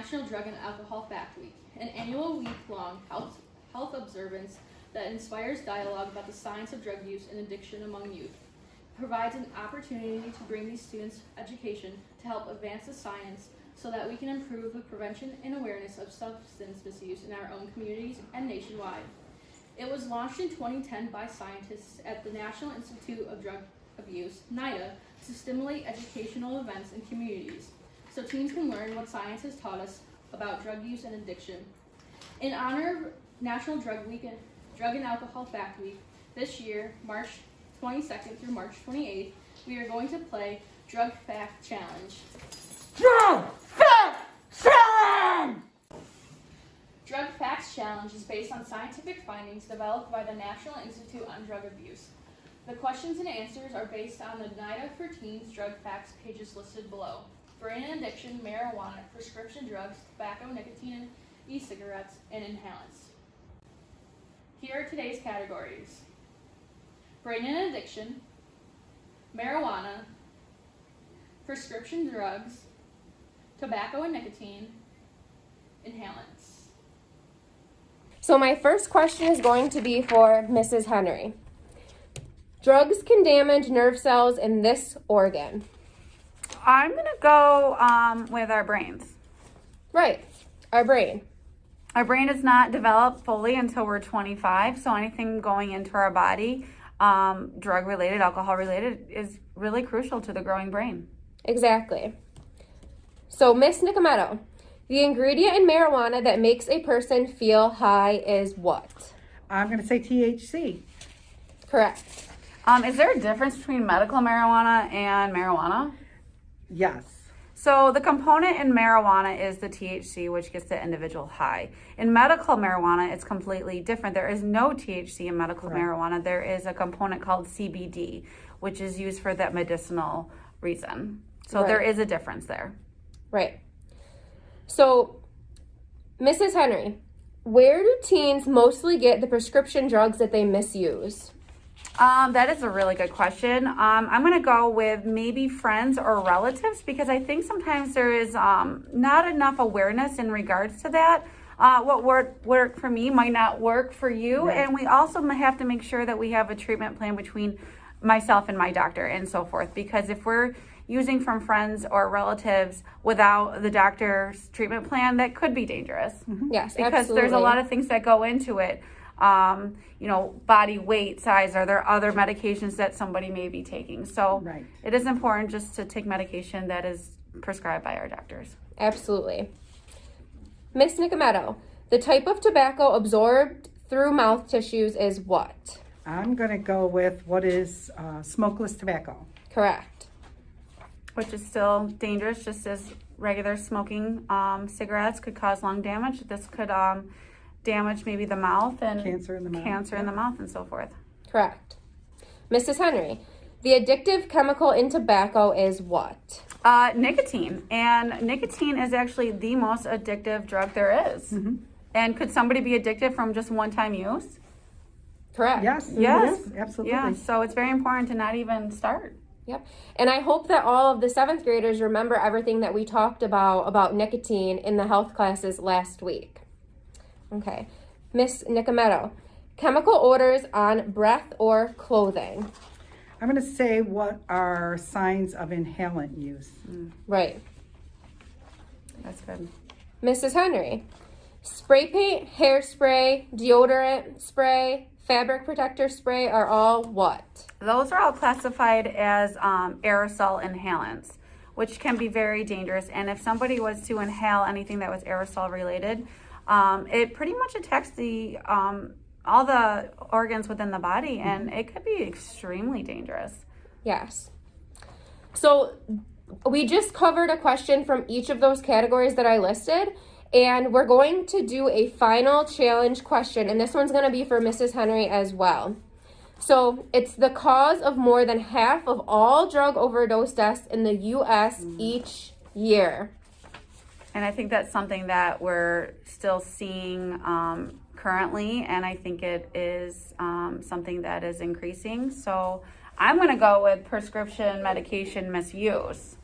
National Drug and Alcohol Fact Week, an annual week-long health observance that inspires dialogue about the science of drug use and addiction among youth. It provides an opportunity to bring these students education to help advance the science so that we can improve the prevention and awareness of substance misuse in our own communities and nationwide. It was launched in 2010 by scientists at the National Institute of Drug Abuse, NIDA, to stimulate educational events in communities so teens can learn what science has taught us about drug use and addiction. In honor of National Drug Week and Drug and Alcohol Fact Week this year, March 22nd through March 28th, we are going to play Drug Fact Challenge. Drug Fact Challenge! Drug Facts Challenge is based on scientific findings developed by the National Institute on Drug Abuse. The questions and answers are based on the NIDA for Teens Drug Facts pages listed below. Brain and addiction, marijuana, prescription drugs, tobacco, nicotine, e-cigarettes, and inhalants. Here are today's categories: brain and addiction, marijuana, prescription drugs, tobacco and nicotine, inhalants. So my first question is going to be for Mrs. Henry. Drugs can damage nerve cells in this organ. I'm going to go with our brains. Right, our brain. Our brain is not developed fully until we're 25, so anything going into our body, drug-related, alcohol-related, is really crucial to the growing brain. Exactly. So Miss Nicometto, the ingredient in marijuana that makes a person feel high is what? I'm going to say THC. Correct. Is there a difference between medical marijuana and marijuana? Yes. So the component in marijuana is the THC, which gets the individual high. In medical marijuana, it's completely different. There is no THC in medical marijuana. There is a component called CBD, which is used for that medicinal reason. So there is a difference there. Right. So, Mrs. Henry, where do teens mostly get the prescription drugs that they misuse? That is a really good question. I'm going to go with maybe friends or relatives because I think sometimes there is not enough awareness in regards to that. What worked for me might not work for you. Right. And we also have to make sure that we have a treatment plan between myself and my doctor and so forth. Because if we're using from friends or relatives without the doctor's treatment plan, that could be dangerous. Mm-hmm. Yes, because absolutely. There's a lot of things that go into it. Body weight, size, are there other medications that somebody may be taking? So It is important just to take medication that is prescribed by our doctors. Absolutely. Miss Nicometto, the type of tobacco absorbed through mouth tissues is what? I'm going to go with what is smokeless tobacco. Correct. Which is still dangerous, just as regular smoking cigarettes could cause lung damage. This could damage maybe the mouth and cancer in the mouth and so forth. Correct. Mrs. Henry, the addictive chemical in tobacco is what? Nicotine. And nicotine is actually the most addictive drug there is. Mm-hmm. And could somebody be addicted from just one-time use? Correct. Yes. Yes. Absolutely. Yeah. So it's very important to not even start. Yep. And I hope that all of the 7th graders remember everything that we talked about nicotine in the health classes last week. Okay. Miss Nicometto, chemical odors on breath or clothing. I'm going to say what are signs of inhalant use. Right. That's good. Mrs. Henry, spray paint, hairspray, deodorant spray, fabric protector spray are all what? Those are all classified as aerosol inhalants, which can be very dangerous. And if somebody was to inhale anything that was aerosol related, it pretty much attacks the all the organs within the body, and it could be extremely dangerous. Yes. So we just covered a question from each of those categories that I listed, and we're going to do a final challenge question, and this one's going to be for Mrs. Henry as well. So it's the cause of more than half of all drug overdose deaths in the U.S. each year. And I think that's something that we're still seeing currently, and I think it is something that is increasing. So I'm going to go with prescription medication misuse.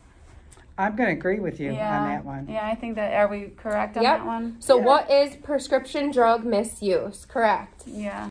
I'm going to agree with you Yeah. on that one. Yeah, I think that, are we correct on Yep. that one? So Yeah. what is prescription drug misuse? Correct. Yeah.